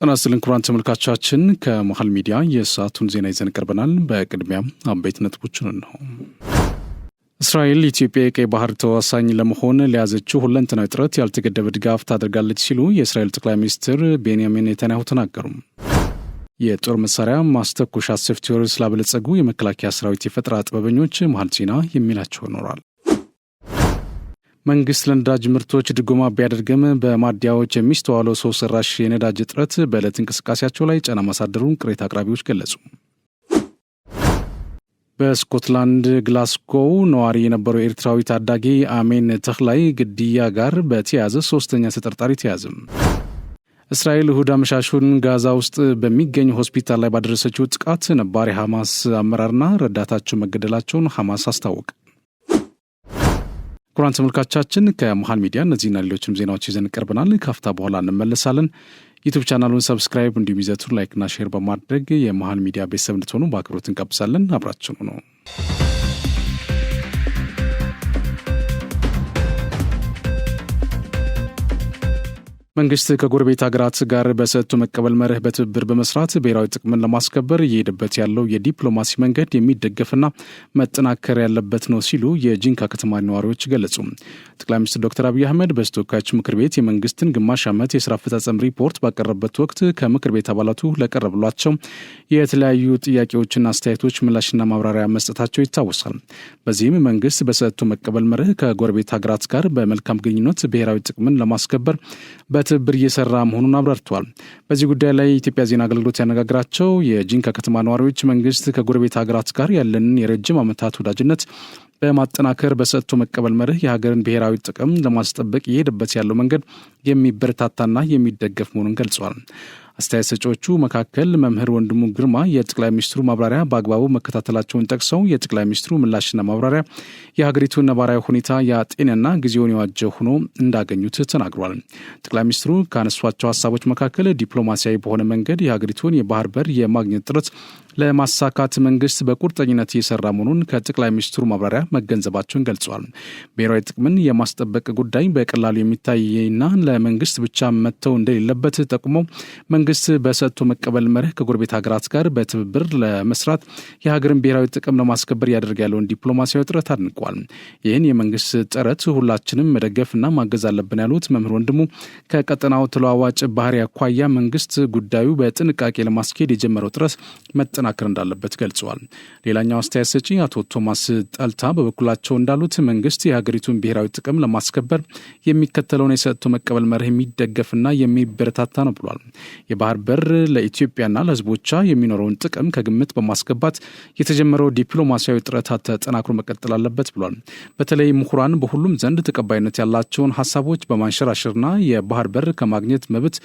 ጤና ይስጥልን ክቡራን ተመልካቾቻችን፣ ከመሃል ሚዲያ የሰዓቱን ዜና ይዘን ቀርበናል። በቅድሚያም አበይት ነጥቦችን ነው። እስራኤል ኢትዮጵያ የቀይ ባህር ተዋሳኝ ለመሆን ለያዘችው ሁለንተናዊ ጥረት ያልተገደበ ድጋፍ ታደርጋለች ሲሉ የእስራኤል ጠቅላይ ሚኒስትር ቤንያሚን ኔታንያሁ ተናገሩ። የጦር መሳሪያ ማስተኮሻ ሶፍትዌር ስላበለጸጉ የመከላከያ ሰራዊት የፈጠራ ጥበበኞች መሃል ዜና የሚላቸው ይኖራል። መንግስት ለነዳጅ ምርቶች ድጎማ ቢያደርግም በማደያዎች የሚስተዋለው ሰው ሰራሽ የነዳጅ እጥረት በዕለት እንቅስቃሴያቸው ላይ ጫና ማሳደሩን ቅሬታ አቅራቢዎች ገለጹ። በስኮትላንድ ግላስጎው ነዋሪ የነበረው ኤርትራዊ ታዳጊ አሜን ተክላይ ግድያ ጋር በተያያዘ ሶስተኛ ተጠርጣሪ ተያዘ። እስራኤል እሁድ አመሻሹን ጋዛ ውስጥ በሚገኝ ሆስፒታል ላይ ባደረሰችው ጥቃት ነባር የሐማስ አመራርና ረዳታቸው መገደላቸውን ሐማስ አስታወቀ። ክቡራን ተመልካቾቻችን፣ ከመሃል ሚዲያ እነዚህና ሌሎችም ዜናዎች ይዘን ቀርበናል። ካፍታ በኋላ እንመለሳለን። ዩቲዩብ ቻናሉን ሰብስክራይብ እንዲሁም ይዘቱን ላይክና ሼር በማድረግ የመሃል ሚዲያ ቤተሰብ እንድትሆኑ በአክብሮት እንጋብዛለን። አብራችሁ ነው። መንግስት ከጎረቤት ሀገራት ጋር በሰጥቶ መቀበል መርህ በትብብር በመስራት ብሔራዊ ጥቅምን ለማስከበር እየሄደበት ያለው የዲፕሎማሲ መንገድ የሚደገፍና መጠናከር ያለበት ነው ሲሉ የጂንካ ከተማ ነዋሪዎች ገለጹ። ጠቅላይ ሚኒስትር ዶክተር አብይ አህመድ በተወካዮች ምክር ቤት የመንግስትን ግማሽ ዓመት የስራ አፈጻጸም ሪፖርት ባቀረበበት ወቅት ከምክር ቤት አባላቱ ለቀረብሏቸው የተለያዩ ጥያቄዎችና አስተያየቶች ምላሽና ማብራሪያ መስጠታቸው ይታወሳል። በዚህም መንግስት በሰጥቶ መቀበል መርህ ከጎረቤት ሀገራት ጋር በመልካም ግንኙነት ብሔራዊ ጥቅምን ለማስከበር በትብብር እየሰራ መሆኑን አብራርተዋል። በዚህ ጉዳይ ላይ የኢትዮጵያ ዜና አገልግሎት ያነጋግራቸው የጂንካ ከተማ ነዋሪዎች መንግስት ከጎረቤት ሀገራት ጋር ያለንን የረጅም ዓመታት ወዳጅነት በማጠናከር በሰጥቶ መቀበል መርህ የሀገርን ብሔራዊ ጥቅም ለማስጠበቅ እየሄደበት ያለው መንገድ የሚበረታታና የሚደገፍ መሆኑን ገልጸዋል። አስተያየት ሰጪዎቹ መካከል መምህር ወንድሙ ግርማ የጠቅላይ ሚኒስትሩ ማብራሪያ በአግባቡ መከታተላቸውን ጠቅሰው የጠቅላይ ሚኒስትሩ ምላሽና ማብራሪያ የሀገሪቱን ነባራዊ ሁኔታ ያጤነና ጊዜውን የዋጀ ሆኖ እንዳገኙት ተናግሯል። ጠቅላይ ሚኒስትሩ ካነሷቸው ሀሳቦች መካከል ዲፕሎማሲያዊ በሆነ መንገድ የሀገሪቱን የባህር በር የማግኘት ጥረት ለማሳካት መንግስት በቁርጠኝነት እየሰራ መሆኑን ከጠቅላይ ሚኒስትሩ ማብራሪያ መገንዘባቸውን ገልጸዋል። ብሔራዊ ጥቅምን የማስጠበቅ ጉዳይ በቀላሉ የሚታይና ለመንግስት ብቻ መተው እንደሌለበት ጠቁመው መንግስት በሰጥቶ መቀበል መርህ ከጎረቤት ሀገራት ጋር በትብብር ለመስራት የሀገርን ብሔራዊ ጥቅም ለማስከበር ያደርግ ያለውን ዲፕሎማሲያዊ ጥረት አድንቋል። ይህን የመንግስት ጥረት ሁላችንም መደገፍና ማገዝ አለብን ያሉት መምህር ወንድሙ ከቀጠናው ተለዋዋጭ ባህሪ አኳያ መንግስት ጉዳዩ በጥንቃቄ ለማስኬድ የጀመረው ጥረት መጠናከር እንዳለበት ገልጸዋል። ሌላኛው አስተያየት ሰጪ አቶ ቶማስ ጠልታ በበኩላቸው እንዳሉት መንግስት የሀገሪቱን ብሔራዊ ጥቅም ለማስከበር የሚከተለውን የሰጥቶ መቀበል መርህ የሚደገፍና የሚበረታታ ነው ብሏል። የባህር በር ለኢትዮጵያና ለሕዝቦቿ የሚኖረውን ጥቅም ከግምት በማስገባት የተጀመረው ዲፕሎማሲያዊ ጥረት ተጠናክሮ መቀጠል አለበት ብሏል። በተለይ ምሁራን በሁሉም ዘንድ ተቀባይነት ያላቸውን ሀሳቦች በማንሸራሸርና የባህር በር ከማግኘት መብት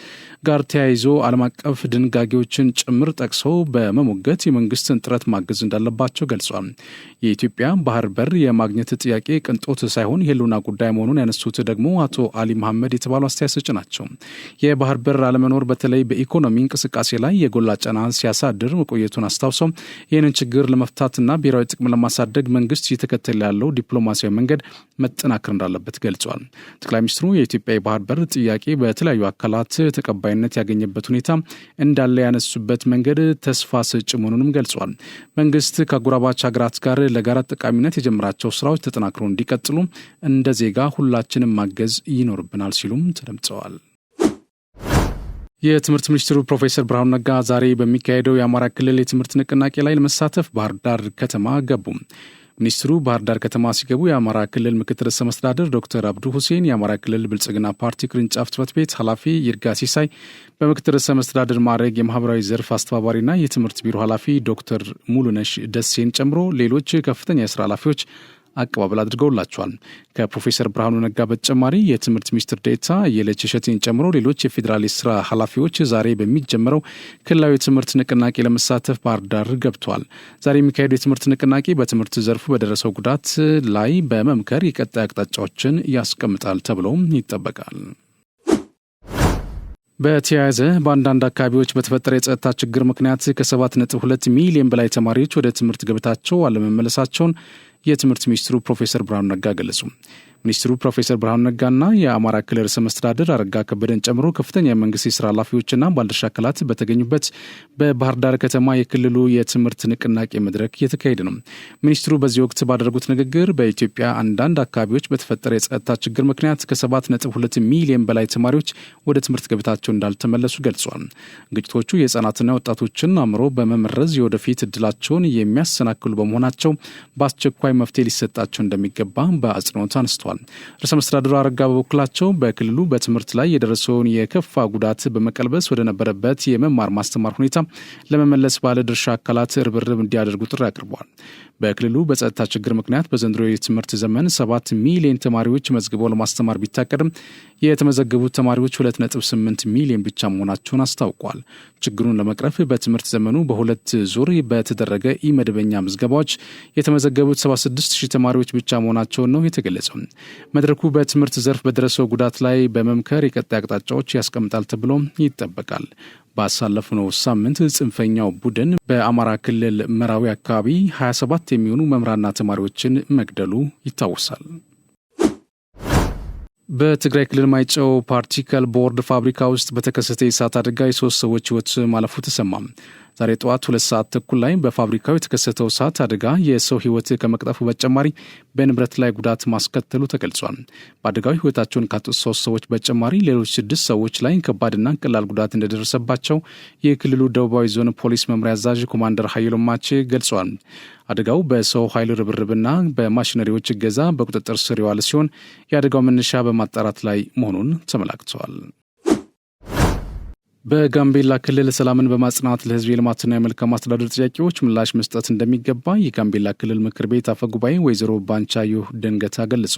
ጋር ተያይዞ ዓለም አቀፍ ድንጋጌዎችን ጭምር ጠቅሰው በመሞገት የመንግስትን ጥረት ማገዝ እንዳለባቸው ገልጿል። የኢትዮጵያ ባህር በር የማግኘት ጥያቄ ቅንጦት ሳይሆን የህልውና ጉዳይ መሆኑን ያነሱት ደግሞ አቶ አሊ መሐመድ የተባሉ አስተያየት ሰጪ ናቸው። የባህር በር አለመኖር በተለይ በኢኮኖሚ እንቅስቃሴ ላይ የጎላ ጫና ሲያሳድር መቆየቱን አስታውሰው ይህንን ችግር ለመፍታትና ብሔራዊ ጥቅም ለማሳደግ መንግስት እየተከተለ ያለው ዲፕሎማሲያዊ መንገድ መጠናከር እንዳለበት ገልጿል። ጠቅላይ ሚኒስትሩ የኢትዮጵያ የባህር በር ጥያቄ በተለያዩ አካላት ተቀባይነት ያገኘበት ሁኔታ እንዳለ ያነሱበት መንገድ ተስፋ ሰጪ መሆኑንም ገልጿል። መንግስት ከአጎራባች ሀገራት ጋር ለጋራ ጠቃሚነት የጀመራቸው ስራዎች ተጠናክረው እንዲቀጥሉ እንደ ዜጋ ሁላችንም ማገዝ ይኖርብናል ሲሉም ተደምጸዋል። የትምህርት ሚኒስትሩ ፕሮፌሰር ብርሃኑ ነጋ ዛሬ በሚካሄደው የአማራ ክልል የትምህርት ንቅናቄ ላይ ለመሳተፍ ባህር ዳር ከተማ ገቡ። ሚኒስትሩ ባህር ዳር ከተማ ሲገቡ የአማራ ክልል ምክትል ርዕሰ መስተዳድር ዶክተር አብዱ ሁሴን፣ የአማራ ክልል ብልጽግና ፓርቲ ቅርንጫፍ ጽሕፈት ቤት ኃላፊ ይርጋ ሲሳይ፣ በምክትል ርዕሰ መስተዳድር ማዕረግ የማህበራዊ ዘርፍ አስተባባሪና የትምህርት ቢሮ ኃላፊ ዶክተር ሙሉነሽ ደሴን ጨምሮ ሌሎች ከፍተኛ የስራ ኃላፊዎች አቀባበል አድርገውላቸዋል። ከፕሮፌሰር ብርሃኑ ነጋ በተጨማሪ የትምህርት ሚኒስትር ዴኤታ አየለች እሸቴን ጨምሮ ሌሎች የፌዴራል የስራ ኃላፊዎች ዛሬ በሚጀምረው ክልላዊ የትምህርት ንቅናቄ ለመሳተፍ ባህር ዳር ገብተዋል። ዛሬ የሚካሄደው የትምህርት ንቅናቄ በትምህርት ዘርፉ በደረሰው ጉዳት ላይ በመምከር የቀጣይ አቅጣጫዎችን ያስቀምጣል ተብሎም ይጠበቃል። በተያያዘ በአንዳንድ አካባቢዎች በተፈጠረ የጸጥታ ችግር ምክንያት ከ7.2 ሚሊዮን በላይ ተማሪዎች ወደ ትምህርት ገበታቸው አለመመለሳቸውን የትምህርት ሚኒስትሩ ፕሮፌሰር ብርሃኑ ነጋ ገለጹ። ሚኒስትሩ ፕሮፌሰር ብርሃኑ ነጋና የአማራ ክልል ርዕሰ መስተዳድር አረጋ ከበደን ጨምሮ ከፍተኛ የመንግስት የስራ ኃላፊዎችና ባለድርሻ አካላት በተገኙበት በባህር ዳር ከተማ የክልሉ የትምህርት ንቅናቄ መድረክ እየተካሄደ ነው። ሚኒስትሩ በዚህ ወቅት ባደረጉት ንግግር በኢትዮጵያ አንዳንድ አካባቢዎች በተፈጠረ የጸጥታ ችግር ምክንያት ከ7.2 ሚሊዮን በላይ ተማሪዎች ወደ ትምህርት ገበታቸው እንዳልተመለሱ ገልጿል። ግጭቶቹ የህጻናትና ወጣቶችን አእምሮ በመመረዝ የወደፊት እድላቸውን የሚያሰናክሉ በመሆናቸው በአስቸኳይ መፍትሄ ሊሰጣቸው እንደሚገባ በአጽንኦት አንስተዋል። ርዕሰ መስተዳድሩ አረጋ በበኩላቸው በክልሉ በትምህርት ላይ የደረሰውን የከፋ ጉዳት በመቀልበስ ወደ ነበረበት የመማር ማስተማር ሁኔታ ለመመለስ ባለድርሻ አካላት ርብርብ እንዲያደርጉ ጥሪ አቅርበዋል። በክልሉ በጸጥታ ችግር ምክንያት በዘንድሮ የትምህርት ዘመን 7 ሚሊዮን ተማሪዎች መዝግበው ለማስተማር ቢታቀድም የተመዘገቡት ተማሪዎች 2.8 ሚሊዮን ብቻ መሆናቸውን አስታውቋል። ችግሩን ለመቅረፍ በትምህርት ዘመኑ በሁለት ዙር በተደረገ ኢመደበኛ ምዝገባዎች የተመዘገቡት 76,000 ተማሪዎች ብቻ መሆናቸውን ነው የተገለጸው። መድረኩ በትምህርት ዘርፍ በደረሰው ጉዳት ላይ በመምከር የቀጣይ አቅጣጫዎች ያስቀምጣል ተብሎ ይጠበቃል። ባሳለፍነው ሳምንት ጽንፈኛው ቡድን በአማራ ክልል መራዊ አካባቢ 27 የሚሆኑ መምህራንና ተማሪዎችን መግደሉ ይታወሳል። በትግራይ ክልል ማይጨው ፓርቲከል ቦርድ ፋብሪካ ውስጥ በተከሰተ የእሳት አደጋ የ3 ሰዎች ሕይወት ማለፉ ተሰማ። ዛሬ ጠዋት 2 ሰዓት ተኩል ላይ በፋብሪካው የተከሰተው እሳት አደጋ የሰው ሕይወት ከመቅጠፉ በተጨማሪ በንብረት ላይ ጉዳት ማስከተሉ ተገልጿል። በአደጋው ሕይወታቸውን ካጡት 3 ሰዎች በተጨማሪ ሌሎች 6 ሰዎች ላይ ከባድና ቀላል ጉዳት እንደደረሰባቸው የክልሉ ደቡባዊ ዞን ፖሊስ መምሪያ አዛዥ ኮማንደር ኃይሉ ማቼ ገልጿል። አደጋው በሰው ኃይል ርብርብና በማሽነሪዎች እገዛ በቁጥጥር ስር የዋለ ሲሆን የአደጋው መነሻ በማጣራት ላይ መሆኑን ተመላክተዋል። በጋምቤላ ክልል ሰላምን በማጽናት ለሕዝብ የልማትና የመልካም አስተዳደር ጥያቄዎች ምላሽ መስጠት እንደሚገባ የጋምቤላ ክልል ምክር ቤት አፈ ጉባኤ ወይዘሮ ባንቻዮ ደንገታ ገለጹ።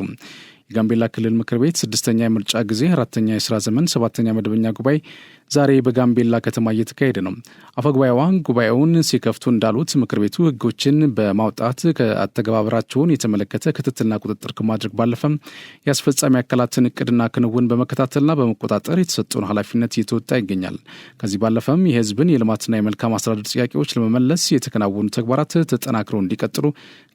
የጋምቤላ ክልል ምክር ቤት 6ኛ የምርጫ ጊዜ 4ኛ የስራ ዘመን 7ኛ መደበኛ ጉባኤ ዛሬ በጋምቤላ ከተማ እየተካሄደ ነው። አፈጉባኤዋ ጉባኤውን ሲከፍቱ እንዳሉት ምክር ቤቱ ሕጎችን በማውጣት ከአተገባበራቸውን የተመለከተ ክትትልና ቁጥጥር ከማድረግ ባለፈም የአስፈጻሚ አካላትን እቅድና ክንውን በመከታተልና በመቆጣጠር የተሰጠውን ኃላፊነት እየተወጣ ይገኛል። ከዚህ ባለፈም የሕዝብን የልማትና የመልካም አስተዳደር ጥያቄዎች ለመመለስ የተከናወኑ ተግባራት ተጠናክረው እንዲቀጥሉ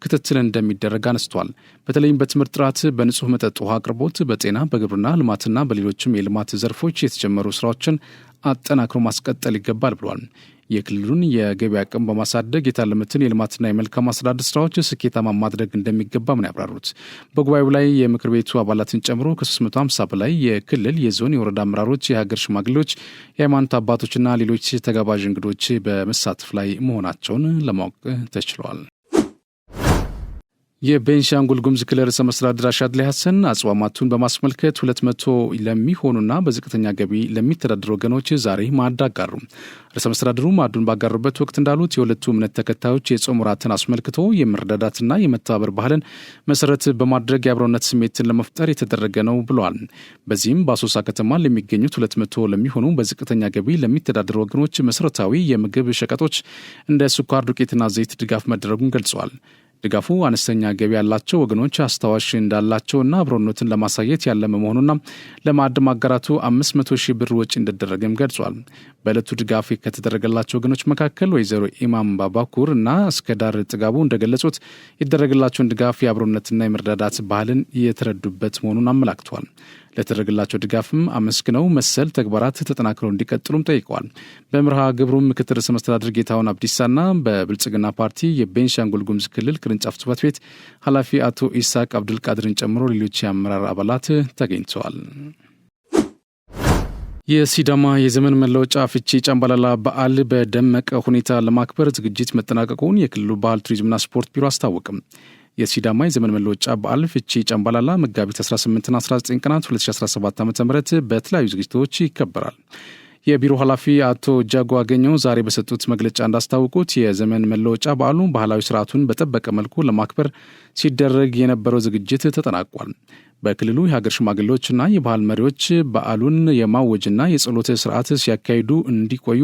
ክትትል እንደሚደረግ አነስቷል። በተለይም በትምህርት ጥራት፣ በንጹህ መጠጥ ውሃ አቅርቦት፣ በጤና፣ በግብርና ልማትና በሌሎችም የልማት ዘርፎች የተጀመሩ ስራዎችን አጠናክሮ ማስቀጠል ይገባል ብሏል። የክልሉን የገቢ አቅም በማሳደግ የታለሙትን የልማትና የመልካም አስተዳደር ስራዎች ስኬታማ ማድረግ እንደሚገባ ምን ያብራሩት። በጉባኤው ላይ የምክር ቤቱ አባላትን ጨምሮ ከ350 በላይ የክልል፣ የዞን፣ የወረዳ አመራሮች፣ የሀገር ሽማግሌዎች፣ የሃይማኖት አባቶችና ሌሎች ተጋባዥ እንግዶች በመሳተፍ ላይ መሆናቸውን ለማወቅ ተችሏል። የቤንሻንጉል ጉሙዝ ክልል ርዕሰ መስተዳድር አሻድሊ ሐሰን አጽዋማቱን በማስመልከት 200 ለሚሆኑና በዝቅተኛ ገቢ ለሚተዳደሩ ወገኖች ዛሬ ማዕድ አጋሩ። ርዕሰ መስተዳድሩ ማዕዱን ባጋሩበት ወቅት እንዳሉት የሁለቱ እምነት ተከታዮች የጾም ወራትን አስመልክቶ የመረዳዳትና የመተባበር ባህልን መሰረት በማድረግ የአብሮነት ስሜትን ለመፍጠር የተደረገ ነው ብለዋል። በዚህም በአሶሳ ከተማ ለሚገኙት 200 ለሚሆኑ በዝቅተኛ ገቢ ለሚተዳደሩ ወገኖች መሰረታዊ የምግብ ሸቀጦች እንደ ስኳር፣ ዱቄትና ዘይት ድጋፍ መደረጉን ገልጸዋል። ድጋፉ አነስተኛ ገቢ ያላቸው ወገኖች አስታዋሽ እንዳላቸውና አብሮነትን ለማሳየት ያለመ መሆኑና ለማዕድ ማጋራቱ 500,000 ብር ወጪ እንደደረገም ገልጿል። በዕለቱ ድጋፍ ከተደረገላቸው ወገኖች መካከል ወይዘሮ ኢማም ባባኩር እና እስከዳር ጥጋቡ እንደገለጹት የተደረገላቸውን ድጋፍ የአብሮነትና የመረዳዳት ባህልን የተረዱበት መሆኑን አመላክተዋል። ለተደረገላቸው ድጋፍም አመስግነው መሰል ተግባራት ተጠናክረው እንዲቀጥሉም ጠይቀዋል። በመርሃ ግብሩም ምክትል ርዕሰ መስተዳድር ጌታሁን አብዲሳና በብልጽግና ፓርቲ የቤንሻንጉል ጉሙዝ ክልል ቅርንጫፍ ጽሕፈት ቤት ኃላፊ አቶ ኢሳቅ አብዱልቃድርን ጨምሮ ሌሎች የአመራር አባላት ተገኝተዋል። የሲዳማ የዘመን መለወጫ ፍቼ ጫምባላላ በዓል በደመቀ ሁኔታ ለማክበር ዝግጅት መጠናቀቁን የክልሉ ባህል ቱሪዝምና ስፖርት ቢሮ አስታወቅም። የሲዳማ የዘመን መለወጫ በዓል ፍቼ ጫምባላላ መጋቢት 18ና 19 ቀናት 2017 ዓ.ም በተለያዩ ዝግጅቶች ይከበራል። የቢሮ ኃላፊ አቶ ጃጎ አገኘው ዛሬ በሰጡት መግለጫ እንዳስታወቁት የዘመን መለወጫ በዓሉ ባህላዊ ስርዓቱን በጠበቀ መልኩ ለማክበር ሲደረግ የነበረው ዝግጅት ተጠናቋል። በክልሉ የሀገር ሽማግሌዎችና የባህል መሪዎች በዓሉን የማወጅና የጸሎት ስርዓት ሲያካሂዱ እንዲቆዩ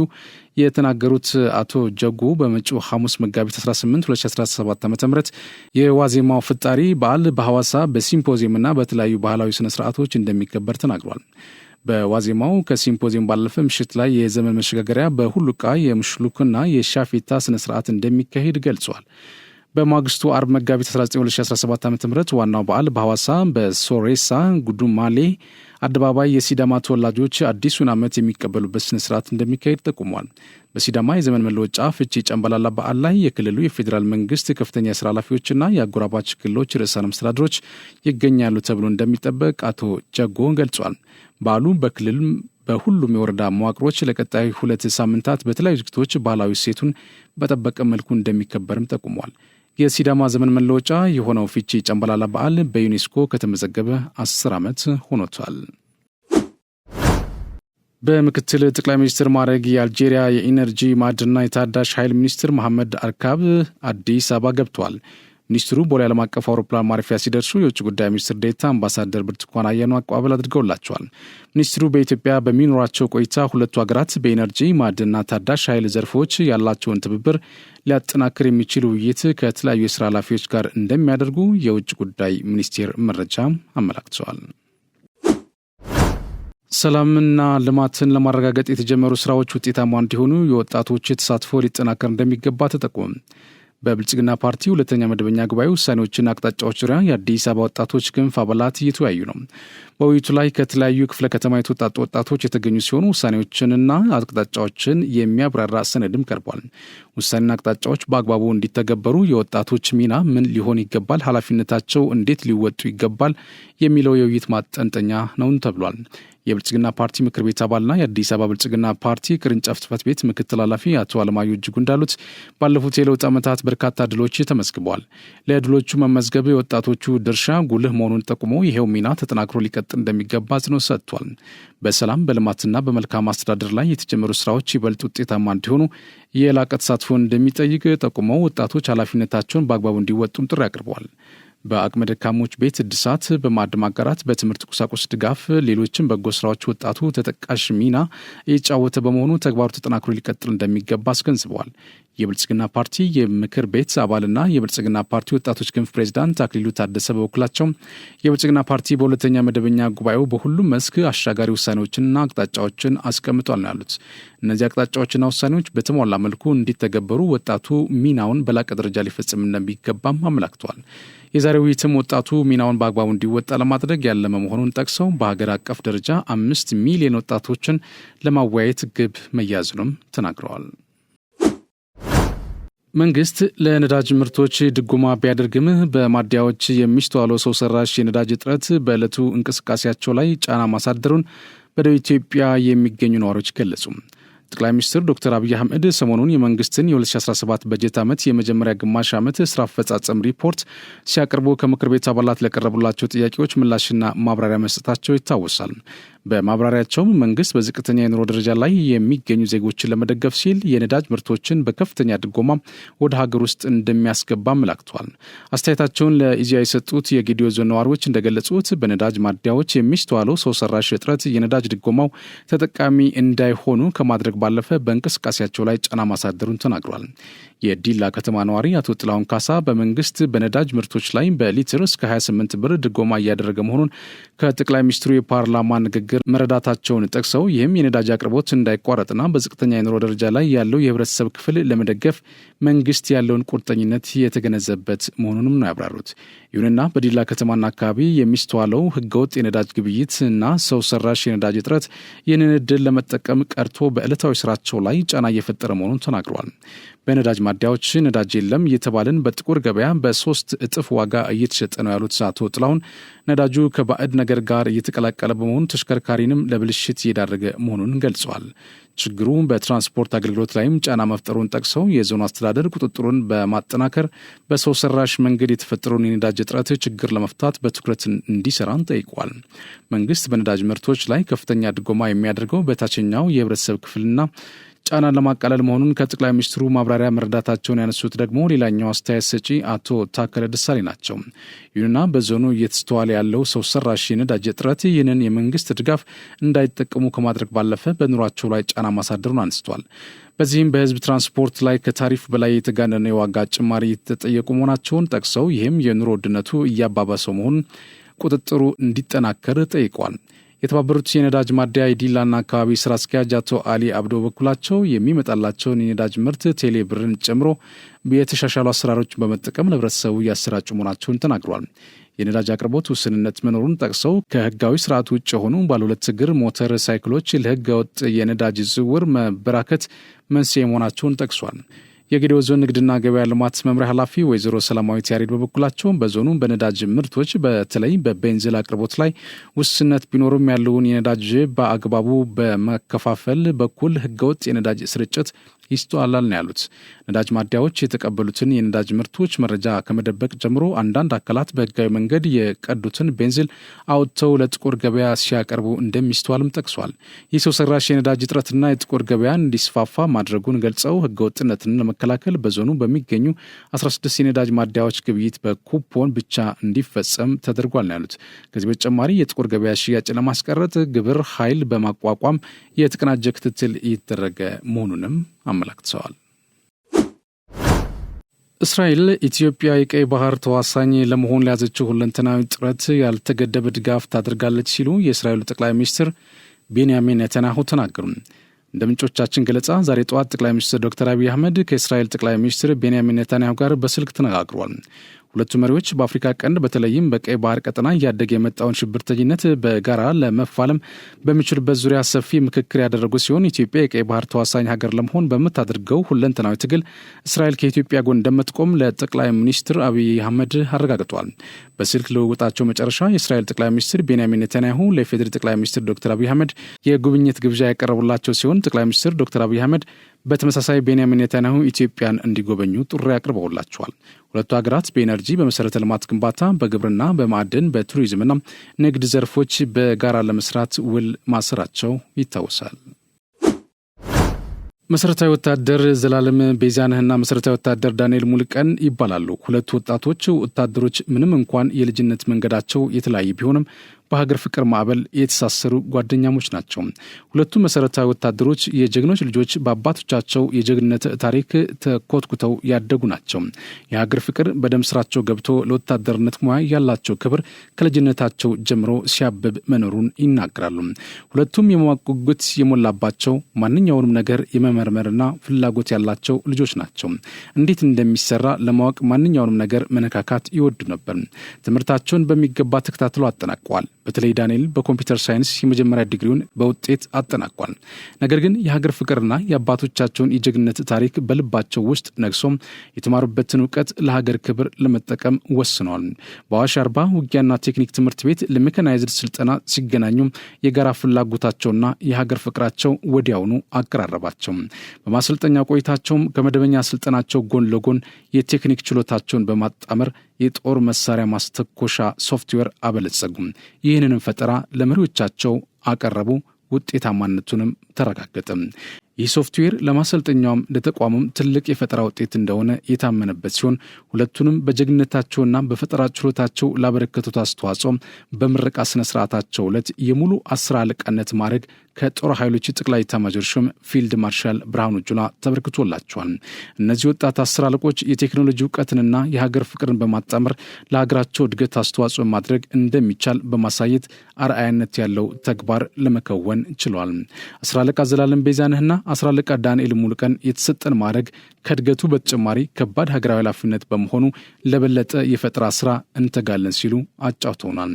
የተናገሩት አቶ ጀጎ በመጪው ሐሙስ መጋቢት 18 2017 ዓ.ም የዋዜማው ፍጣሪ በዓል በሐዋሳ በሲምፖዚየምና በተለያዩ ባህላዊ ስነ ስርዓቶች እንደሚከበር ተናግሯል። በዋዜማው ከሲምፖዚየም ባለፈ ምሽት ላይ የዘመን መሸጋገሪያ በሁሉቃ የምሽሉክና የሻፌታ ስነ ስርዓት እንደሚካሄድ ገልጿል። በማግስቱ አርብ መጋቢት 19 2017 ዓ.ም ዋናው በዓል በሐዋሳ በሶሬሳ ጉዱማሌ አደባባይ የሲዳማ ተወላጆች አዲሱን ዓመት የሚቀበሉበት ስነ ስርዓት እንደሚካሄድ ጠቁሟል። በሲዳማ የዘመን መለወጫ ፍቼ ጨምበላላ በዓል ላይ የክልሉ የፌዴራል መንግስት ከፍተኛ የስራ ኃላፊዎችና የአጎራባች ክልሎች ርዕሰ መስተዳድሮች ይገኛሉ ተብሎ እንደሚጠበቅ አቶ ጀጎ ገልጿል። በዓሉ በክልል በሁሉም የወረዳ መዋቅሮች ለቀጣይ 2 ሳምንታት በተለያዩ ዝግጅቶች ባህላዊ እሴቱን በጠበቀ መልኩ እንደሚከበርም ጠቁሟል። የሲዳማ ዘመን መለወጫ የሆነው ፍቼ ጨምበላላ በዓል በዩኔስኮ ከተመዘገበ 10 ዓመት ሆኖታል። በምክትል ጠቅላይ ሚኒስትር ማዕረግ የአልጄሪያ የኢነርጂ ማዕድንና የታዳሽ ኃይል ሚኒስትር መሐመድ አርካብ አዲስ አበባ ገብተዋል። ሚኒስትሩ ቦሌ ዓለም አቀፍ አውሮፕላን ማረፊያ ሲደርሱ የውጭ ጉዳይ ሚኒስትር ዴኤታ አምባሳደር ብርቱካን አያኖ አቀባበል አድርገውላቸዋል። ሚኒስትሩ በኢትዮጵያ በሚኖራቸው ቆይታ ሁለቱ ሀገራት በኢነርጂ ማዕድንና ታዳሽ ኃይል ዘርፎች ያላቸውን ትብብር ሊያጠናክር የሚችል ውይይት ከተለያዩ የስራ ኃላፊዎች ጋር እንደሚያደርጉ የውጭ ጉዳይ ሚኒስቴር መረጃ አመላክተዋል። ሰላምና ልማትን ለማረጋገጥ የተጀመሩ ስራዎች ውጤታማ እንዲሆኑ የወጣቶች ተሳትፎ ሊጠናከር እንደሚገባ ተጠቆመ። በብልጽግና ፓርቲ ሁለተኛ መደበኛ ጉባኤ ውሳኔዎችና አቅጣጫዎች ዙሪያ የአዲስ አበባ ወጣቶች ክንፍ አባላት እየተወያዩ ነው። በውይይቱ ላይ ከተለያዩ ክፍለ ከተማ የተወጣጡ ወጣቶች የተገኙ ሲሆኑ ውሳኔዎችንና አቅጣጫዎችን የሚያብራራ ሰነድም ቀርቧል። ውሳኔና አቅጣጫዎች በአግባቡ እንዲተገበሩ የወጣቶች ሚና ምን ሊሆን ይገባል፣ ኃላፊነታቸው እንዴት ሊወጡ ይገባል የሚለው የውይይት ማጠንጠኛ ነው ተብሏል። የብልጽግና ፓርቲ ምክር ቤት አባልና የአዲስ አበባ ብልጽግና ፓርቲ ቅርንጫፍ ጽሕፈት ቤት ምክትል ኃላፊ አቶ አለማየሁ እጅጉ እንዳሉት ባለፉት የለውጥ ዓመታት በርካታ ድሎች ተመዝግበዋል። ለድሎቹ መመዝገብ የወጣቶቹ ድርሻ ጉልህ መሆኑን ጠቁሞ ይሄው ሚና ተጠናክሮ ሊቀጥል እንደሚገባ አጽንኦት ሰጥቷል። በሰላም በልማትና በመልካም አስተዳደር ላይ የተጀመሩ ስራዎች ይበልጥ ውጤታማ እንዲሆኑ የላቀ ተሳትፎ እንደሚጠይቅ ጠቁመው ወጣቶች ኃላፊነታቸውን በአግባቡ እንዲወጡም ጥሪ አቅርበዋል። በአቅመ ደካሞች ቤት እድሳት፣ በማዕድ ማጋራት፣ በትምህርት ቁሳቁስ ድጋፍ፣ ሌሎችም በጎ ስራዎች ወጣቱ ተጠቃሽ ሚና እየተጫወተ በመሆኑ ተግባሩ ተጠናክሮ ሊቀጥል እንደሚገባ አስገንዝበዋል። የብልጽግና ፓርቲ የምክር ቤት አባልና የብልጽግና ፓርቲ ወጣቶች ክንፍ ፕሬዚዳንት አክሊሉ ታደሰ በበኩላቸው የብልጽግና ፓርቲ በሁለተኛ መደበኛ ጉባኤው በሁሉም መስክ አሻጋሪ ውሳኔዎችንና አቅጣጫዎችን አስቀምጧል ነው ያሉት። እነዚህ አቅጣጫዎችና ውሳኔዎች በተሟላ መልኩ እንዲተገበሩ ወጣቱ ሚናውን በላቀ ደረጃ ሊፈጽም እንደሚገባም አመላክቷል። የዛሬው ውይይትም ወጣቱ ሚናውን በአግባቡ እንዲወጣ ለማድረግ ያለመ መሆኑን ጠቅሰው በሀገር አቀፍ ደረጃ 5 ሚሊዮን ወጣቶችን ለማወያየት ግብ መያዙንም ተናግረዋል። መንግስት ለነዳጅ ምርቶች ድጎማ ቢያደርግም በማደያዎች የሚስተዋለው ሰው ሰራሽ የነዳጅ እጥረት በዕለቱ እንቅስቃሴያቸው ላይ ጫና ማሳደሩን በደቡብ ኢትዮጵያ የሚገኙ ነዋሪዎች ገለጹ። ጠቅላይ ሚኒስትር ዶክተር አብይ አህመድ ሰሞኑን የመንግስትን የ2017 በጀት ዓመት የመጀመሪያ ግማሽ ዓመት ስራ አፈጻጸም ሪፖርት ሲያቀርቡ ከምክር ቤት አባላት ለቀረቡላቸው ጥያቄዎች ምላሽና ማብራሪያ መስጠታቸው ይታወሳል። በማብራሪያቸውም መንግስት በዝቅተኛ የኑሮ ደረጃ ላይ የሚገኙ ዜጎችን ለመደገፍ ሲል የነዳጅ ምርቶችን በከፍተኛ ድጎማ ወደ ሀገር ውስጥ እንደሚያስገባ አመላክቷል። አስተያየታቸውን ለኢዜአ የሰጡት የጌዲዮ ዞን ነዋሪዎች እንደገለጹት በነዳጅ ማደያዎች የሚስተዋለው ሰው ሰራሽ እጥረት የነዳጅ ድጎማው ተጠቃሚ እንዳይሆኑ ከማድረግ ባለፈ በእንቅስቃሴያቸው ላይ ጫና ማሳደሩን ተናግሯል። የዲላ ከተማ ነዋሪ አቶ ጥላሁን ካሳ በመንግስት በነዳጅ ምርቶች ላይ በሊትር እስከ 28 ብር ድጎማ እያደረገ መሆኑን ከጠቅላይ ሚኒስትሩ የፓርላማ ንግግር መረዳታቸውን ጠቅሰው ይህም የነዳጅ አቅርቦት እንዳይቋረጥና በዝቅተኛ የኑሮ ደረጃ ላይ ያለው የህብረተሰብ ክፍል ለመደገፍ መንግስት ያለውን ቁርጠኝነት የተገነዘበበት መሆኑንም ነው ያብራሩት። ይሁንና በዲላ ከተማና አካባቢ የሚስተዋለው ህገወጥ የነዳጅ ግብይት እና ሰው ሰራሽ የነዳጅ እጥረት ይህንን እድል ለመጠቀም ቀርቶ በዕለታዊ ስራቸው ላይ ጫና እየፈጠረ መሆኑን ተናግረዋል። በነዳጅ ማደያዎች ነዳጅ የለም እየተባልን በጥቁር ገበያ በ3 እጥፍ ዋጋ እየተሸጠ ነው ያሉት አቶ ጥላሁን ነዳጁ ከባዕድ ነገር ጋር እየተቀላቀለ በመሆኑ ተሽከርካሪንም ለብልሽት እየዳረገ መሆኑን ገልጸዋል። ችግሩ በትራንስፖርት አገልግሎት ላይም ጫና መፍጠሩን ጠቅሰው የዞኑ አስተዳደር ቁጥጥሩን በማጠናከር በሰው ሰራሽ መንገድ የተፈጠረውን የነዳጅ እጥረት ችግር ለመፍታት በትኩረት እንዲሰራን ጠይቋል። መንግስት በነዳጅ ምርቶች ላይ ከፍተኛ ድጎማ የሚያደርገው በታችኛው የህብረተሰብ ክፍልና ጫናን ለማቃለል መሆኑን ከጠቅላይ ሚኒስትሩ ማብራሪያ መረዳታቸውን ያነሱት ደግሞ ሌላኛው አስተያየት ሰጪ አቶ ታከለ ደሳሌ ናቸው። ይሁንና በዞኑ እየተስተዋለ ያለው ሰው ሰራሽ የነዳጅ እጥረት ይህንን የመንግስት ድጋፍ እንዳይጠቀሙ ከማድረግ ባለፈ በኑሯቸው ላይ ጫና ማሳደሩን አንስቷል። በዚህም በህዝብ ትራንስፖርት ላይ ከታሪፍ በላይ የተጋነነ የዋጋ ጭማሪ የተጠየቁ መሆናቸውን ጠቅሰው ይህም የኑሮ ውድነቱ እያባባሰው መሆኑን ቁጥጥሩ እንዲጠናከር ጠይቋል። የተባበሩት የነዳጅ ማደያ የዲላና አካባቢ ስራ አስኪያጅ አቶ አሊ አብዶ በኩላቸው የሚመጣላቸውን የነዳጅ ምርት ቴሌ ብርን ጨምሮ የተሻሻሉ አሰራሮችን በመጠቀም ለህብረተሰቡ ያሰራጩ መሆናቸውን ተናግረዋል። የነዳጅ አቅርቦት ውስንነት መኖሩን ጠቅሰው ከህጋዊ ስርዓት ውጭ የሆኑ ባለሁለት እግር ሞተር ሳይክሎች ለህገ ወጥ የነዳጅ ዝውውር መበራከት መንስኤ መሆናቸውን ጠቅሷል። የጌዴኦ ዞን ንግድና ገበያ ልማት መምሪያ ኃላፊ ወይዘሮ ሰላማዊት ያሬድ በበኩላቸው በዞኑ በነዳጅ ምርቶች በተለይ በቤንዚን አቅርቦት ላይ ውስንነት ቢኖርም ያለውን የነዳጅ በአግባቡ በመከፋፈል በኩል ህገወጥ የነዳጅ ስርጭት ይስተዋላል ነው ያሉት። ነዳጅ ማደያዎች የተቀበሉትን የነዳጅ ምርቶች መረጃ ከመደበቅ ጀምሮ አንዳንድ አካላት በህጋዊ መንገድ የቀዱትን ቤንዚን አውጥተው ለጥቁር ገበያ ሲያቀርቡ እንደሚስተዋልም ጠቅሷል። ይህ ሰው ሰራሽ የነዳጅ እጥረትና የጥቁር ገበያን እንዲስፋፋ ማድረጉን ገልጸው ህገወጥነትን ለመከላከል በዞኑ በሚገኙ 16 የነዳጅ ማደያዎች ግብይት በኩፖን ብቻ እንዲፈጸም ተደርጓል ነው ያሉት። ከዚህ በተጨማሪ የጥቁር ገበያ ሽያጭ ለማስቀረት ግብረ ኃይል በማቋቋም የተቀናጀ ክትትል እየተደረገ መሆኑንም አመላክተዋል። እስራኤል ኢትዮጵያ የቀይ ባህር ተዋሳኝ ለመሆን ለያዘችው ሁለንተናዊ ጥረት ያልተገደበ ድጋፍ ታደርጋለች ሲሉ የእስራኤሉ ጠቅላይ ሚኒስትር ቤንያሚን ኔታንያሁ ተናገሩ። እንደ ምንጮቻችን ገለጻ ዛሬ ጠዋት ጠቅላይ ሚኒስትር ዶክተር አብይ አህመድ ከእስራኤል ጠቅላይ ሚኒስትር ቤንያሚን ኔታንያሁ ጋር በስልክ ተነጋግረዋል። ሁለቱ መሪዎች በአፍሪካ ቀንድ በተለይም በቀይ ባህር ቀጠና እያደገ የመጣውን ሽብርተኝነት በጋራ ለመፋለም በሚችልበት ዙሪያ ሰፊ ምክክር ያደረጉ ሲሆን ኢትዮጵያ የቀይ ባህር ተዋሳኝ ሀገር ለመሆን በምታደርገው ሁለንተናዊ ትግል እስራኤል ከኢትዮጵያ ጎን እንደምትቆም ለጠቅላይ ሚኒስትር አብይ አህመድ አረጋግጠዋል። በስልክ ልውውጣቸው መጨረሻ የእስራኤል ጠቅላይ ሚኒስትር ቤንያሚን ኔታንያሁ ለፌዴራል ጠቅላይ ሚኒስትር ዶክተር አብይ አህመድ የጉብኝት ግብዣ ያቀረቡላቸው ሲሆን ጠቅላይ ሚኒስትር ዶክተር አብይ አህመድ በተመሳሳይ ቤንያሚን ኔታንያሁ ኢትዮጵያን እንዲጎበኙ ጥሪ አቅርበውላቸዋል። ሁለቱ ሀገራት በኤነርጂ፣ በመሰረተ ልማት ግንባታ፣ በግብርና፣ በማዕድን፣ በቱሪዝምና ንግድ ዘርፎች በጋራ ለመስራት ውል ማሰራቸው ይታወሳል። መሰረታዊ ወታደር ዘላለም ቤዛነህና መሰረታዊ ወታደር ዳንኤል ሙልቀን ይባላሉ። ሁለቱ ወታደሮች ምንም እንኳን የልጅነት መንገዳቸው የተለያየ ቢሆንም በሀገር ፍቅር ማዕበል የተሳሰሩ ጓደኛሞች ናቸው። ሁለቱ መሰረታዊ ወታደሮች የጀግኖች ልጆች በአባቶቻቸው የጀግንነት ታሪክ ተኮትኩተው ያደጉ ናቸው። የሀገር ፍቅር በደም ስራቸው ገብቶ ለወታደርነት ሙያ ያላቸው ክብር ከልጅነታቸው ጀምሮ ሲያብብ መኖሩን ይናገራሉ። ሁለቱም የማወቅ ጉጉት የሞላባቸው ማንኛውንም ነገር የመመርመርና ፍላጎት ያላቸው ልጆች ናቸው። እንዴት እንደሚሰራ ለማወቅ ማንኛውንም ነገር መነካካት ይወዱ ነበር። ትምህርታቸውን በሚገባ ተከታትለው አጠናቀዋል። በተለይ ዳንኤል በኮምፒውተር ሳይንስ የመጀመሪያ ዲግሪውን በውጤት አጠናቋል። ነገር ግን የሀገር ፍቅርና የአባቶቻቸውን የጀግንነት ታሪክ በልባቸው ውስጥ ነግሶም የተማሩበትን እውቀት ለሀገር ክብር ለመጠቀም ወስነዋል። በአዋሽ አርባ ውጊያና ቴክኒክ ትምህርት ቤት ለሜካናይዝድ ስልጠና ሲገናኙ የጋራ ፍላጎታቸውና የሀገር ፍቅራቸው ወዲያውኑ አቀራረባቸው። በማሰልጠኛ ቆይታቸውም ከመደበኛ ስልጠናቸው ጎን ለጎን የቴክኒክ ችሎታቸውን በማጣመር የጦር መሳሪያ ማስተኮሻ ሶፍትዌር አበለጸጉም። ይህንንም ፈጠራ ለመሪዎቻቸው አቀረቡ። ውጤታማነቱንም ተረጋገጠ። ይህ ሶፍትዌር ለማሰልጠኛውም ለተቋሙም ትልቅ የፈጠራ ውጤት እንደሆነ የታመነበት ሲሆን ሁለቱንም በጀግንነታቸውና በፈጠራ ችሎታቸው ላበረከቱት አስተዋጽኦ በምረቃ ስነ ስርዓታቸው ዕለት የሙሉ 10 አለቃነት ማዕረግ ከጦር ኃይሎች ጠቅላይ ኤታማዦር ሹም ፊልድ ማርሻል ብርሃኑ ጁላ ተበርክቶላቸዋል። እነዚህ ወጣት 10 አለቆች የቴክኖሎጂ እውቀትንና የሀገር ፍቅርን በማጣመር ለሀገራቸው እድገት አስተዋጽኦ ማድረግ እንደሚቻል በማሳየት አርአያነት ያለው ተግባር ለመከወን ችሏል። 10 አለቃ ዘላለም ቤዛነህና 10 አለቃ ዳንኤል ሙልቀን የተሰጠን ማዕረግ ከእድገቱ በተጨማሪ ከባድ ሀገራዊ ኃላፊነት በመሆኑ ለበለጠ የፈጠራ ስራ እንተጋለን ሲሉ አጫውተውናል።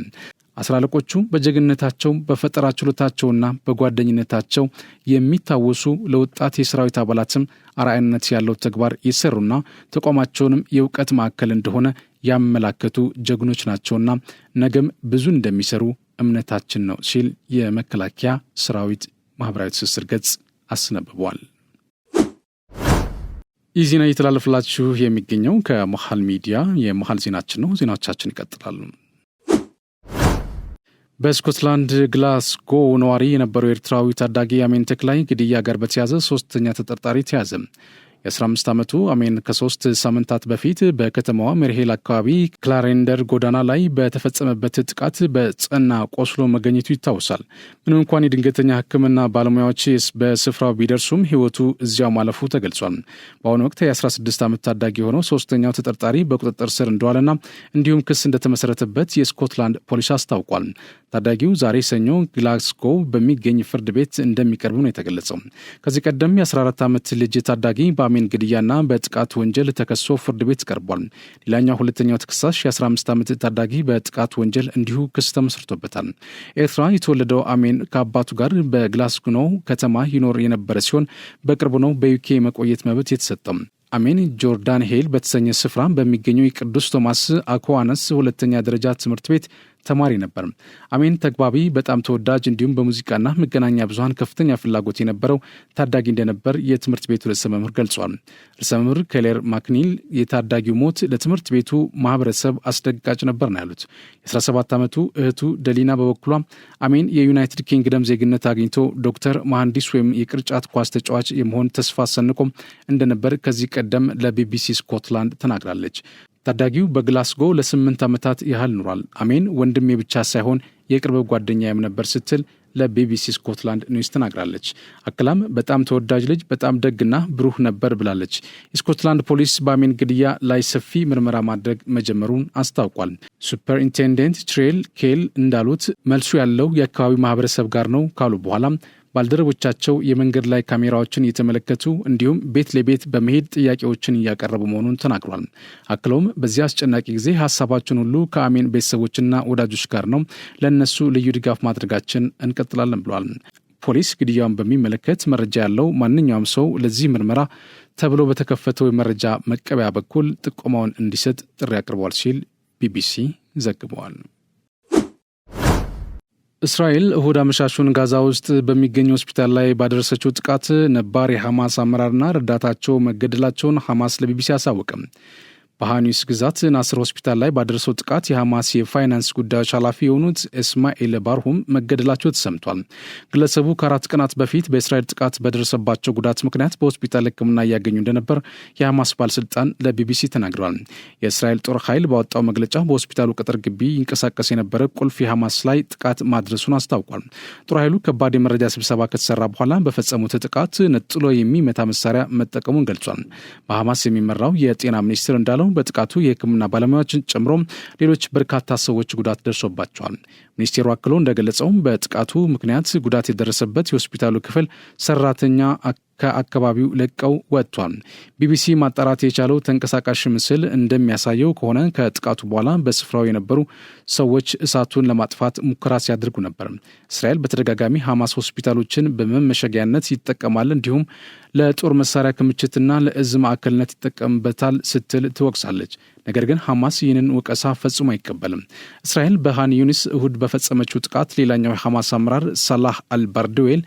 10 አለቆቹ በጀግንነታቸው በፈጠራ ችሎታቸውና በጓደኝነታቸው የሚታወሱ ለወጣት የሰራዊት አባላትም አርአያነት ያለው ተግባር የሰሩና ተቋማቸውንም የእውቀት ማዕከል እንደሆነ ያመላከቱ ጀግኖች ናቸውና ነገም ብዙ እንደሚሰሩ እምነታችን ነው ሲል የመከላከያ ሰራዊት ማህበራዊ ትስስር ገጽ አስነብቧል። ይህ ዜና እየተላለፈላችሁ የሚገኘው ከመሃል ሚዲያ የመሃል ዜናችን ነው። ዜናዎቻችን ይቀጥላሉ። በስኮትላንድ ግላስጎ ነዋሪ የነበረው ኤርትራዊ ታዳጊ አሜን ተክላይ ግድያ ጋር በተያዘ 3ኛ ተጠርጣሪ ተያዘ። የ15 ዓመቱ አሜን ከ3 ሳምንታት በፊት በከተማዋ ሜርሄል አካባቢ ክላሬንደር ጎዳና ላይ በተፈጸመበት ጥቃት በጸና ቆስሎ መገኘቱ ይታወሳል። ምንም እንኳን የድንገተኛ ሕክምና ባለሙያዎች በስፍራው ቢደርሱም ሕይወቱ እዚያው ማለፉ ተገልጿል። በአሁኑ ወቅት የ16 ዓመት ታዳጊ የሆነው 3ኛው ተጠርጣሪ በቁጥጥር ስር እንደዋለና እንዲሁም ክስ እንደተመሰረተበት የስኮትላንድ ፖሊስ አስታውቋል። ታዳጊው ዛሬ ሰኞ ግላስጎው በሚገኝ ፍርድ ቤት እንደሚቀርብ ነው የተገለጸው። ከዚህ ቀደም የ14 ዓመት ልጅ ታዳጊ በአሜን ግድያና በጥቃት ወንጀል ተከሶ ፍርድ ቤት ቀርቧል። ሌላኛው ሁለተኛው ተከሳሽ የ15 ዓመት ታዳጊ በጥቃት ወንጀል እንዲሁ ክስ ተመስርቶበታል። ኤርትራ የተወለደው አሜን ከአባቱ ጋር በግላስጎው ከተማ ይኖር የነበረ ሲሆን በቅርቡ ነው በዩኬ መቆየት መብት የተሰጠው። አሜን ጆርዳን ሄል በተሰኘ ስፍራ በሚገኘው የቅዱስ ቶማስ አኳናስ ሁለተኛ ደረጃ ትምህርት ቤት ተማሪ ነበር። አሜን ተግባቢ፣ በጣም ተወዳጅ እንዲሁም በሙዚቃና መገናኛ ብዙሃን ከፍተኛ ፍላጎት የነበረው ታዳጊ እንደነበር የትምህርት ቤቱ ርዕሰ መምህር ገልጿል። ርዕሰ መምህር ክሌር ማክኒል የታዳጊው ሞት ለትምህርት ቤቱ ማህበረሰብ አስደንጋጭ ነበር ነው ያሉት። የ17 ዓመቱ እህቱ ደሊና በበኩሏ አሜን የዩናይትድ ኪንግደም ዜግነት አግኝቶ ዶክተር፣ መሐንዲስ ወይም የቅርጫት ኳስ ተጫዋች የመሆን ተስፋ ሰንቆ እንደነበር ከዚህ ቀደም ለቢቢሲ ስኮትላንድ ተናግራለች። ታዳጊው በግላስጎ ለ8 ዓመታት ያህል ኑሯል። አሜን ወንድሜ ብቻ ሳይሆን የቅርብ ጓደኛዬም ነበር ስትል ለቢቢሲ ስኮትላንድ ኒውስ ተናግራለች። አክላም በጣም ተወዳጅ ልጅ፣ በጣም ደግና ብሩህ ነበር ብላለች። የስኮትላንድ ፖሊስ በአሜን ግድያ ላይ ሰፊ ምርመራ ማድረግ መጀመሩን አስታውቋል። ሱፐርኢንቴንደንት ትሬል ኬል እንዳሉት መልሱ ያለው የአካባቢው ማህበረሰብ ጋር ነው ካሉ በኋላ ባልደረቦቻቸው የመንገድ ላይ ካሜራዎችን እየተመለከቱ እንዲሁም ቤት ለቤት በመሄድ ጥያቄዎችን እያቀረቡ መሆኑን ተናግሯል። አክለውም በዚህ አስጨናቂ ጊዜ ሀሳባችን ሁሉ ከአሜን ቤተሰቦችና ወዳጆች ጋር ነው፣ ለእነሱ ልዩ ድጋፍ ማድረጋችን እንቀጥላለን ብሏል። ፖሊስ ግድያውን በሚመለከት መረጃ ያለው ማንኛውም ሰው ለዚህ ምርመራ ተብሎ በተከፈተው የመረጃ መቀበያ በኩል ጥቆማውን እንዲሰጥ ጥሪ አቅርቧል ሲል ቢቢሲ ዘግቧል። እስራኤል እሁድ አመሻሹን ጋዛ ውስጥ በሚገኝ ሆስፒታል ላይ ባደረሰችው ጥቃት ነባር የሐማስ አመራርና ረዳታቸው መገደላቸውን ሐማስ ለቢቢሲ አሳወቀም። በሃኒስ ግዛት ናስር ሆስፒታል ላይ ባደረሰው ጥቃት የሐማስ የፋይናንስ ጉዳዮች ኃላፊ የሆኑት እስማኤል ባርሁም መገደላቸው ተሰምቷል። ግለሰቡ ከ4 ቀናት በፊት በእስራኤል ጥቃት በደረሰባቸው ጉዳት ምክንያት በሆስፒታል ሕክምና እያገኙ እንደነበር የሐማስ ባለስልጣን ለቢቢሲ ተናግረዋል። የእስራኤል ጦር ኃይል ባወጣው መግለጫ በሆስፒታሉ ቅጥር ግቢ ይንቀሳቀስ የነበረ ቁልፍ የሐማስ ላይ ጥቃት ማድረሱን አስታውቋል። ጦር ኃይሉ ከባድ የመረጃ ስብሰባ ከተሰራ በኋላ በፈጸሙት ጥቃት ነጥሎ የሚመታ መሳሪያ መጠቀሙን ገልጿል። በሐማስ የሚመራው የጤና ሚኒስቴር እንዳለው በጥቃቱ የሕክምና ባለሙያዎችን ጨምሮ ሌሎች በርካታ ሰዎች ጉዳት ደርሶባቸዋል። ሚኒስቴሩ አክሎ እንደገለጸው በጥቃቱ ምክንያት ጉዳት የደረሰበት የሆስፒታሉ ክፍል ሰራተኛ ከአካባቢው ለቀው ወጥቷል። ቢቢሲ ማጣራት የቻለው ተንቀሳቃሽ ምስል እንደሚያሳየው ከሆነ ከጥቃቱ በኋላ በስፍራው የነበሩ ሰዎች እሳቱን ለማጥፋት ሙከራ ሲያደርጉ ነበር። እስራኤል በተደጋጋሚ ሐማስ ሆስፒታሎችን በመመሸጊያነት ይጠቀማል፣ እንዲሁም ለጦር መሳሪያ ክምችትና ለእዝ ማዕከልነት ይጠቀምበታል ስትል ትወቅሳለች። ነገር ግን ሐማስ ይህንን ወቀሳ ፈጽሞ አይቀበልም። እስራኤል በሃን ዩኒስ እሁድ በፈጸመችው ጥቃት ሌላኛው የሐማስ አመራር ሳላህ አልባርድዌል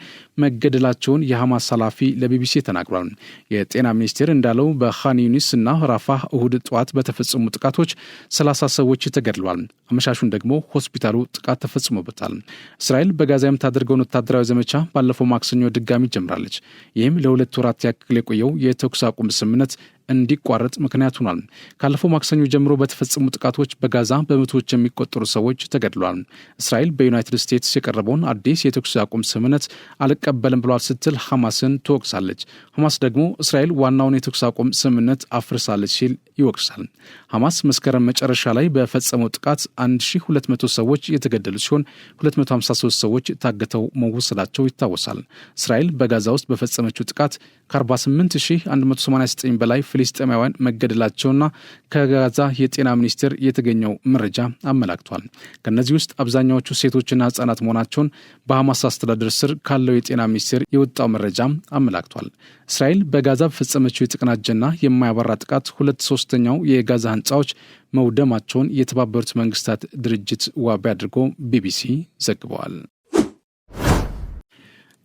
መገደላቸውን የሐማስ ኃላፊ ለቢቢሲ ተናግሯል። የጤና ሚኒስቴር እንዳለው በሃን ዩኒስ እና ራፋህ እሁድ ጠዋት በተፈጸሙ ጥቃቶች 30 ሰዎች ተገድለዋል። አመሻሹን ደግሞ ሆስፒታሉ ጥቃት ተፈጽሞበታል። እስራኤል በጋዛ የምታደርገውን ወታደራዊ ዘመቻ ባለፈው ማክሰኞ ድጋሚ ጀምራለች። ይህም ለ2 ወራት ያክል የቆየው የተኩስ አቁም ስምምነት እንዲቋረጥ ምክንያት ሆኗል። ካለፈው ማክሰኞ ጀምሮ በተፈጸሙ ጥቃቶች በጋዛ በመቶዎች የሚቆጠሩ ሰዎች ተገድለዋል። እስራኤል በዩናይትድ ስቴትስ የቀረበውን አዲስ የተኩስ አቁም ስምምነት አልቀበልም ብሏል ስትል ሐማስን ትወቅሳለች። ሐማስ ደግሞ እስራኤል ዋናውን የተኩስ አቁም ስምምነት አፍርሳለች ሲል ይወቅሳል። ሐማስ መስከረም መጨረሻ ላይ በፈጸመው ጥቃት 1200 ሰዎች የተገደሉ ሲሆን 253 ሰዎች ታግተው መወሰዳቸው ይታወሳል። እስራኤል በጋዛ ውስጥ በፈጸመችው ጥቃት ከ48189 በላይ ፍልስጤማውያን መገደላቸውና ከጋዛ የጤና ሚኒስቴር የተገኘው መረጃ አመላክቷል። ከነዚህ ውስጥ አብዛኛዎቹ ሴቶችና ህጻናት መሆናቸውን በሐማስ አስተዳደር ስር ካለው የጤና ሚኒስቴር የወጣው መረጃ አመላክቷል። እስራኤል በጋዛ በፈጸመችው የተቀናጀና የማያባራ ጥቃት 2/3 የጋዛ ህንፃዎች መውደማቸውን የተባበሩት መንግስታት ድርጅት ዋቢ አድርጎ ቢቢሲ ዘግበዋል።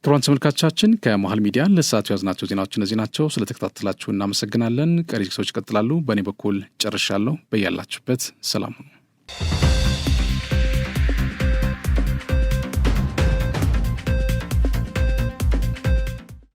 ክቡራን ተመልካቾቻችን ከመሃል ሚዲያ ለሰዓቱ ያዝናቸው ዜናዎች እነዚህ ናቸው። ስለተከታተላችሁ እናመሰግናለን። ቀሪ ዝግጅቶች ይቀጥላሉ። በእኔ በኩል ጨርሻለሁ። በያላችሁበት ሰላም ሁኑ።